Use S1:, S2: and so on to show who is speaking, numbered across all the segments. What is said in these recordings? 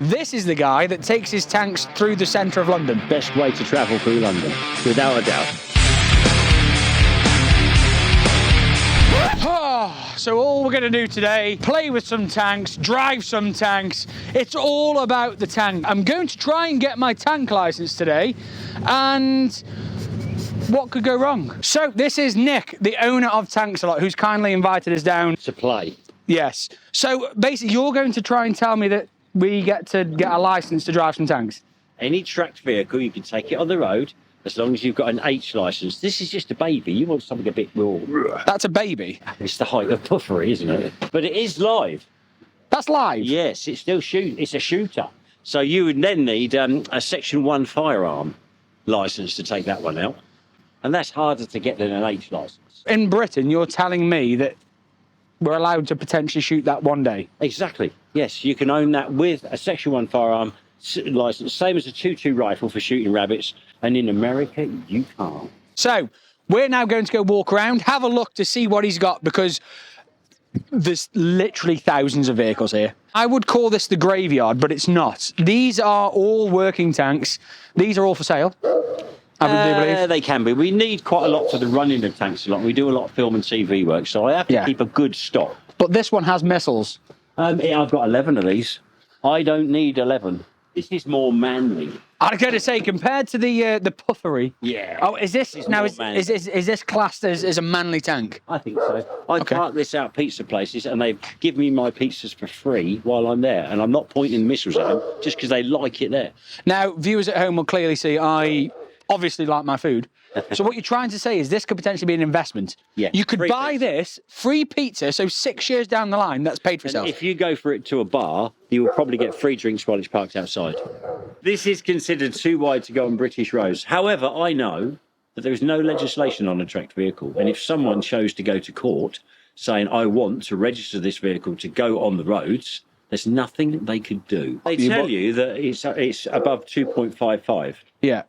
S1: this is the guy that takes his tanks through the centre of London.
S2: Best way to travel through London, without a doubt.
S1: So all we're going to do today, play with some tanks, drive some tanks. It's all about the tank. I'm going to try and get my tank license today, and what could go wrong? So this is Nick, the owner of Tanks A Lot, who's kindly invited us down
S2: To play.
S1: Yes. So basically you're going to try and tell me that we get to get a license to drive some tanks.
S2: Any tracked vehicle, you can take it on the road, as long as you've got an H licence. This is just a baby. You want something a bit more...
S1: That's a baby.
S2: It's the height of puffery, isn't it? But it is live.
S1: That's live?
S2: Yes, it's still it's a shooter. So you would then need a Section 1 firearm licence to take that one out. And that's harder to get than an H licence.
S1: In Britain, you're telling me that we're allowed to potentially shoot that one day?
S2: Exactly. Yes, you can own that with a Section 1 firearm licence, same as a 2.2 rifle for shooting rabbits. And in America, you can't.
S1: So we're now going to go walk around, have a look to see what he's got, because there's literally thousands of vehicles here. I would call this the graveyard, but it's not. These are all working tanks. These are all for sale. I do believe.
S2: They can be. We need quite a lot for the running of Tanks A Lot. We do a lot of film and TV work, so I have to keep a good stock.
S1: But this one has missiles.
S2: I've got 11 of these. I don't need 11. This is more manly.
S1: I was going to say, compared to the puffery.
S2: Yeah.
S1: Oh, is this now? Is this classed as a manly tank?
S2: I think so. I park this out pizza places, and they give me my pizzas for free while I'm there, and I'm not pointing missiles at them just because they like it there.
S1: Now, viewers at home will clearly see I obviously like my food. So what you're trying to say is this could potentially be an investment.
S2: Yeah.
S1: You could buy this, free pizza, so 6 years down the line, that's paid for itself.
S2: If you go for it to a bar, you will probably get free drinks while it's parked outside. This is considered too wide to go on British roads. However, I know that there is no legislation on a tracked vehicle. And if someone chose to go to court saying, I want to register this vehicle to go on the roads, there's nothing they could do. They tell you that it's above 2.55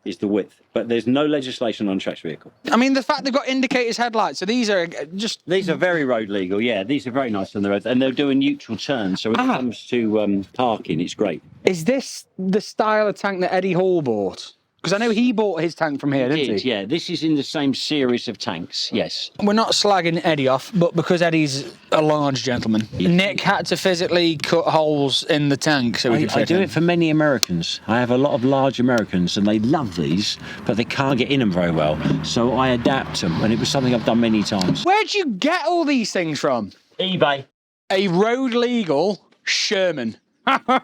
S2: is the width, but there's no legislation on a tracked vehicle.
S1: I mean, the fact they've got indicators, headlights, so these are just...
S2: These are very road legal, yeah. These are very nice on the road, and they'll do a neutral turn, so when it comes to parking, it's great. Is
S1: this the style of tank that Eddie Hall bought? Because I know he bought his tank from here, didn't he?
S2: Yeah, this is in the same series of tanks, yes.
S1: We're not slagging Eddie off, but because Eddie's a large gentleman, Nick had to physically cut holes in the tank so we could fit
S2: I do
S1: in.
S2: it for many Americans. I have a lot of large Americans, and they love these, but they can't get in them very well. So I adapt them, and it was something I've done many times.
S1: Where'd you get all these things from?
S2: eBay.
S1: A road legal Sherman.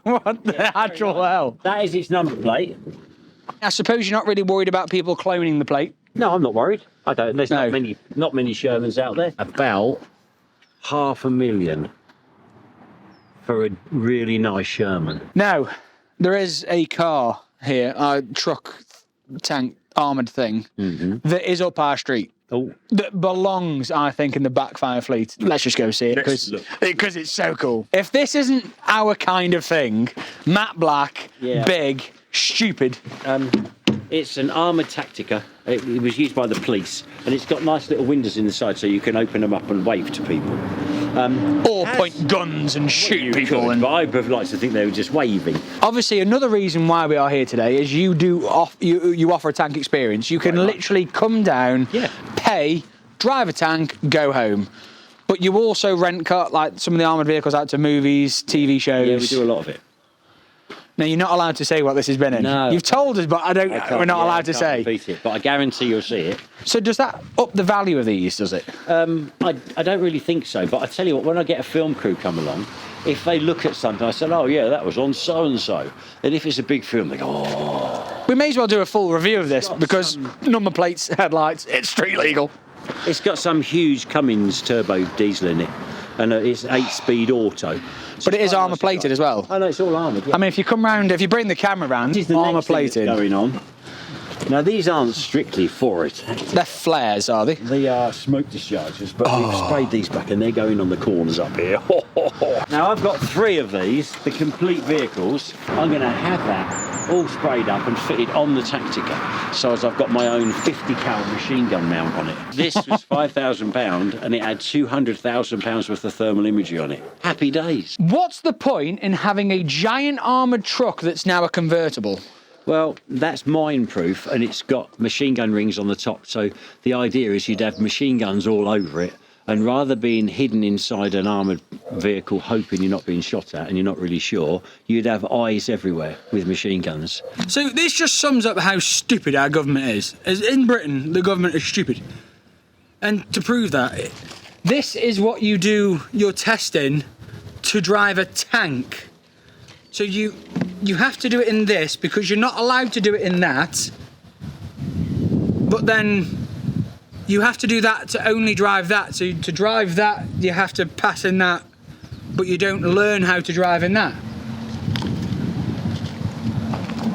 S1: What the actual hell?
S2: That is its number plate.
S1: I suppose you're not really worried about people cloning the plate?
S2: No, I'm not worried. I don't. There's not many Shermans out there. About $500,000 for a really nice Sherman.
S1: Now, there is a car here, a truck, tank, armoured thing, that is up our street.
S2: Oh.
S1: That belongs, I think, in the BACKFIRE fleet. Let's just go see it, because it's so cool. If this isn't our kind of thing, matte black, big, stupid.
S2: It's an armoured Tactica. It was used by the police, and it's got nice little windows in the side so you can open them up and wave to people.
S1: Or point guns and shoot people.
S2: But I would like to think they were just waving.
S1: Obviously, another reason why we are here today is you offer a tank experience. You can literally come down, pay, drive a tank, go home. But you also rent like some of the armoured vehicles out to movies, TV shows.
S2: Yeah, we do a lot of it.
S1: Now, you're not allowed to say what this has been in.
S2: No.
S1: You've told us, but we're not allowed to say.
S2: Repeat it, but I guarantee you'll see it.
S1: So does that up the value of these, does it?
S2: I don't really think so, but I tell you what, when I get a film crew come along, if they look at something, I say, oh yeah, that was on so-and-so. And if it's a big film, they go, oh.
S1: We may as well do a full review of this, because number plates, headlights, it's street legal.
S2: It's got some huge Cummins turbo diesel in it, and it's 8-speed auto.
S1: But it is armour plated as well.
S2: Oh no, it's all armoured. Yeah.
S1: I mean, if you come round, if you bring the camera round, armour plated.
S2: Going on. Now, these aren't strictly for it.
S1: They're flares, are they?
S2: They are smoke dischargers, but we've sprayed these back and they're going on the corners up here. Now, I've got 3 of these, the complete vehicles. I'm going to have that all sprayed up and fitted on the Tactica, so as I've got my own 50 cal machine gun mount on it. This was £5,000 and it had £200,000 worth of thermal imagery on it. Happy days.
S1: What's the point in having a giant armoured truck that's now a convertible?
S2: Well, that's mine-proof and it's got machine gun rings on the top, so the idea is you'd have machine guns all over it, and rather being hidden inside an armoured vehicle hoping you're not being shot at and you're not really sure, you'd have eyes everywhere with machine guns.
S1: So this just sums up how stupid our government is. As in Britain, the government is stupid. And to prove that, this is what you do your testing to drive a tank. So you have to do it in this because you're not allowed to do it in that. But then you have to do that to only drive that. So to drive that, you have to pass in that, but you don't learn how to drive in that.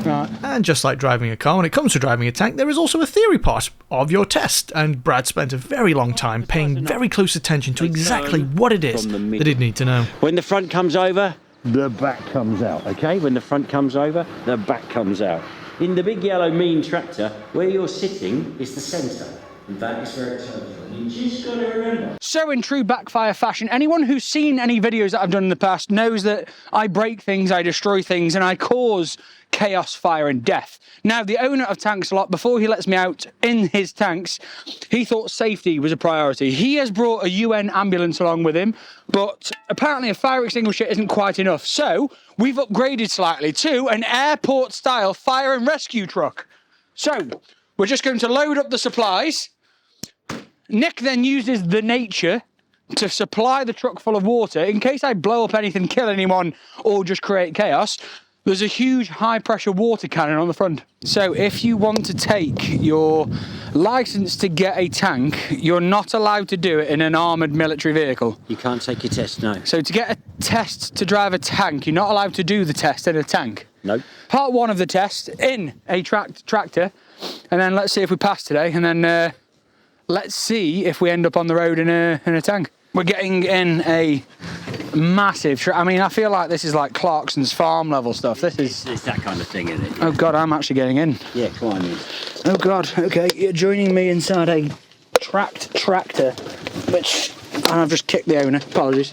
S1: Right.
S3: And just like driving a car, when it comes to driving a tank, there is also a theory part of your test, and Brad spent a very long time paying very close attention to exactly what it is that he'd need to know.
S2: When the front comes over, the back comes out, okay? When the front comes over, the back comes out. In the big yellow mean tractor, where you're sitting is the centre. And that is where it comes from. You just got to remember.
S1: So in true Backfire fashion, anyone who's seen any videos that I've done in the past knows that I break things, I destroy things, and I cause chaos, fire, and death. Now, the owner of Tanks a Lot, before he lets me out in his tanks, he thought safety was a priority. He has brought a UN ambulance along with him, but apparently a fire extinguisher isn't quite enough. So we've upgraded slightly to an airport-style fire and rescue truck. So we're just going to load up the supplies. Nick then uses the nature to supply the truck full of water in case I blow up anything, kill anyone, or just create chaos. There's a huge high-pressure water cannon on the front. So if you want to take your licence to get a tank, you're not allowed to do it in an armoured military vehicle.
S2: You can't take your test, no.
S1: So to get a test to drive a tank, you're not allowed to do the test in a tank.
S2: No.
S1: Part 1 of the test in a tractor, and then let's see if we pass today, and then let's see if we end up on the road in a tank. We're getting in a massive I mean, I feel like this is like Clarkson's farm level stuff. This is...
S2: It's that kind of thing, isn't it?
S1: Oh God, I'm actually getting in.
S2: Yeah, come on in.
S1: Oh God, okay, you're joining me inside a tracked tractor, which... And I've just kicked the owner, apologies.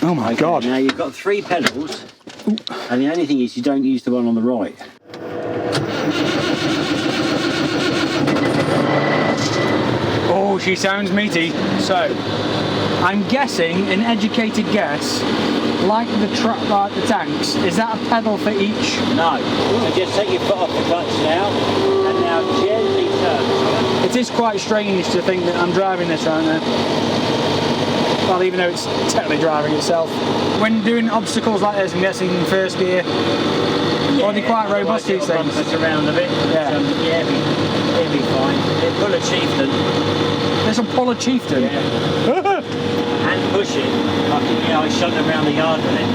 S1: Oh my God.
S2: Now you've got 3 pedals, and the only thing is you don't use the one on the right.
S1: Oh, she sounds meaty. So, I'm guessing, an educated guess, like the truck, like the tanks, is that a pedal for each?
S2: No. So just take your foot off the clutch now, and now gently turn.
S1: It is quite strange to think that I'm driving this right now. Well, even though it's technically driving itself. When doing obstacles like this, I'm guessing in first gear, are they quite robust, these things?
S2: It's around a bit.
S1: Yeah.
S2: It'll be fine. It'll pull a chieftain.
S1: This will pull a chieftain?
S2: Yeah. And push it. I shot around the yard with it.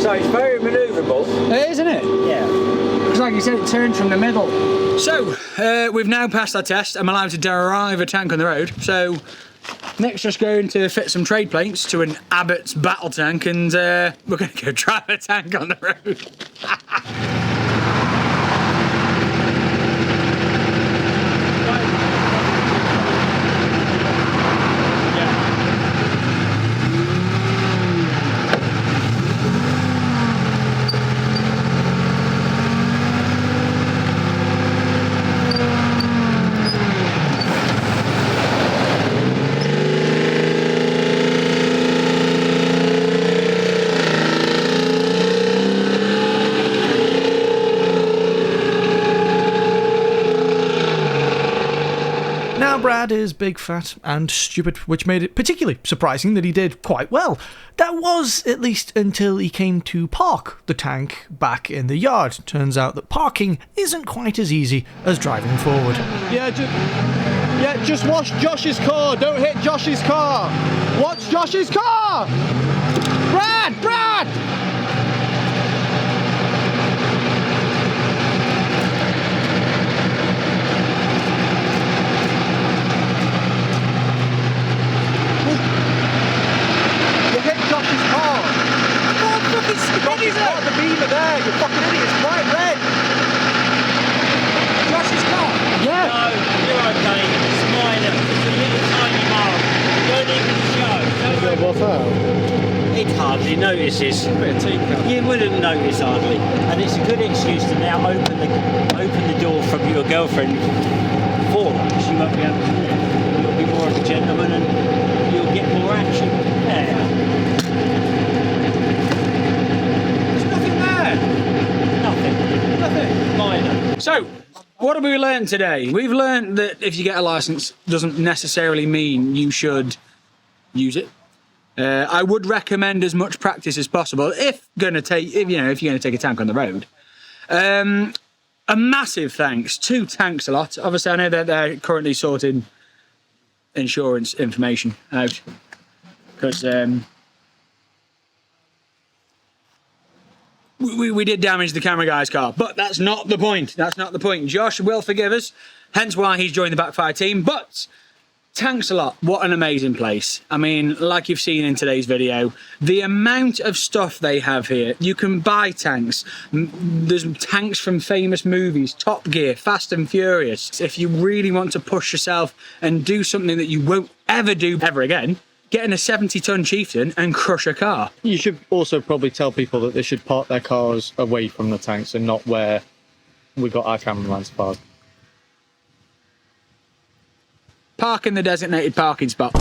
S2: So it's very manoeuvrable.
S1: It is, isn't it?
S2: Yeah.
S1: Because like you said, it turns from the middle. So, we've now passed our test. I'm allowed to drive a tank on the road. So, Nick's just going to fit some trade plates to an Abbott's battle tank, and we're going to go drive a tank on the road.
S3: Brad is big, fat, and stupid, which made it particularly surprising that he did quite well. That was, at least until he came to park the tank back in the yard. Turns out that parking isn't quite as easy as driving forward.
S4: Yeah, just watch Josh's car. Don't hit Josh's car. Watch Josh's car. Brad! there, you fucking idiot. It's bright red.
S1: Josh's car? Yeah.
S2: No, you're okay. It's minor. It's a little tiny mark. Don't even show. Don't
S4: What's that?
S2: It hardly notices. You wouldn't notice hardly, and it's a good excuse to now open the door from your girlfriend for her. She won't be able to do it. You'll be more of a gentleman, and you'll get more action. There.
S1: There's nothing there.
S2: Nothing. Minor.
S1: So, what have we learned today? We've learned that if you get a license, doesn't necessarily mean you should use it. I would recommend as much practice as possible if you're going to take a tank on the road. A massive thanks to Tanks a Lot. Obviously, I know that they're currently sorting insurance information out because we did damage the camera guy's car, but that's not the point. That's not the point. Josh will forgive us, hence why he's joined the Backfire team. But Tanks a Lot, what an amazing place. I mean, like you've seen in today's video, the amount of stuff they have here. You can buy tanks. There's tanks from famous movies, Top Gear, Fast and Furious. If you really want to push yourself and do something that you won't ever do ever again, get in a 70-ton Chieftain and crush a car.
S4: You should also probably tell people that they should park their cars away from the tanks and not where we got our cameraman's park.
S1: Park in the designated parking spot.